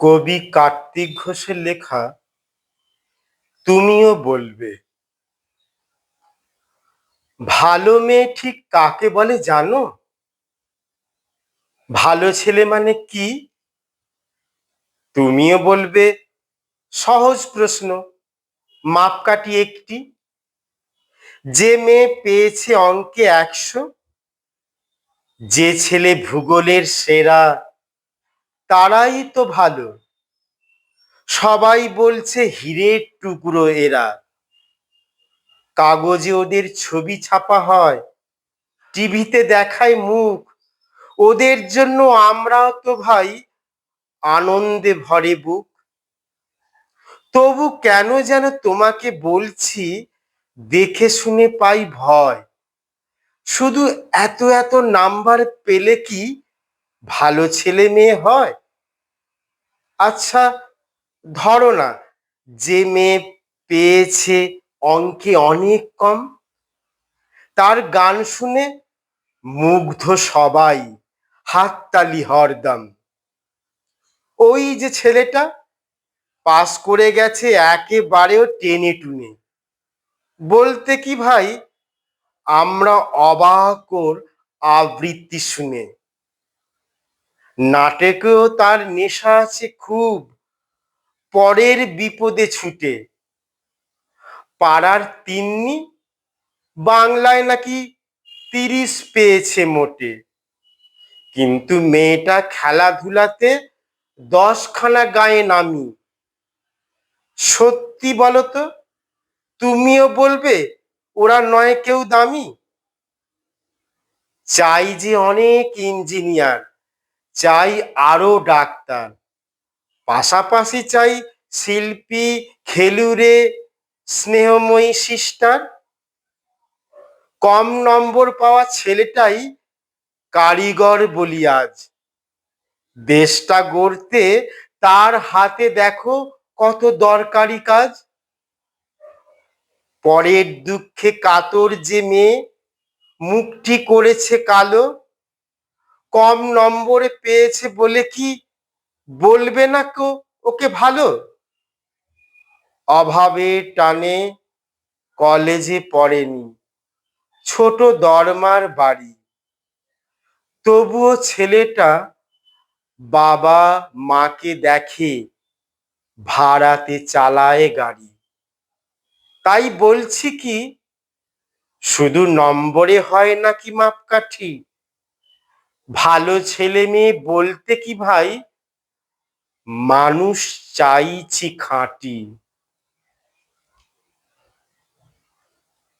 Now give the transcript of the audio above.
কবি কার্তিক ঘোষের লেখা তুমিও বলবে। ভালো মেয়ে ঠিক কাকে বলে জানো? ভালো ছেলে মানে কি? তুমিও বলবে। সহজ প্রশ্ন, মাপকাঠি একটি। যে মেয়ে পেয়েছে অঙ্কে 100, যে ছেলে ভূগোলের সেরা, তারাই তো ভালো। সবাই বলছে হীরের টুকরো এরা। কাগজে ওদের ছবি ছাপা হয়, টিভিতে দেখায় মুখ। ওদের জন্য আমরাও তো ভাই আনন্দে ভরে বুক। তবু কেন যেন তোমাকে বলছি, দেখে শুনে পাই ভয়। শুধু এত এত নাম্বার পেলে কি ভালো ছেলে মেয়ে হয়? আচ্ছা, ধরো না, যে মেয়ে পেয়েছে অঙ্কে অনেক কম, তার গান শুনে মুগ্ধ সবাই, হাততালি হরদম। ওই যে ছেলেটা পাস করে গেছে একেবারেও টেনে টুনে, বলতে কি ভাই আমরা অবাক ওর আবৃত্তি শুনে। নাটকেও তার নেশা আছে খুব, পরের বিপদে ছুটে। পাড়ার তিন্নি বাংলায় নাকি 30 পেয়েছে মোটে, কিন্তু মেয়েটা খেলাধুলাতে 10খানা গায়ে নামি। সত্যি বলো তো, তুমিও বলবে ওরা নয় কেউ দামি? চাই যে অনেক ইঞ্জিনিয়ার, চাই আরো ডাক্তার, পাশাপাশি চাই শিল্পী, খেলুড়ে, স্নেহময়ী সিস্টার। কম নম্বর পাওয়া ছেলেটাই কারিগর বলি আজ। দেশটা গড়তে তার হাতে দেখো কত দরকারি কাজ। পরের দুঃখে কাতর যে মেয়ে মুখটি করেছে কালো, কম নম্বরে পেয়েছে বলে কি বলবে না ওকে ভালো? অভাবের টানে কলেজে পড়েনি, ছোট দরমার বাড়ি, তবুও ছেলেটা বাবা মাকে দেখে, ভাড়াতে চালায় গাড়ি। তাই বলছি কি, শুধু নম্বরে হয় নাকি মাপকাঠি? ভালো ছেলে মেয়ে বলতে কি ভাই মানুষ চাইছি খাঁটি।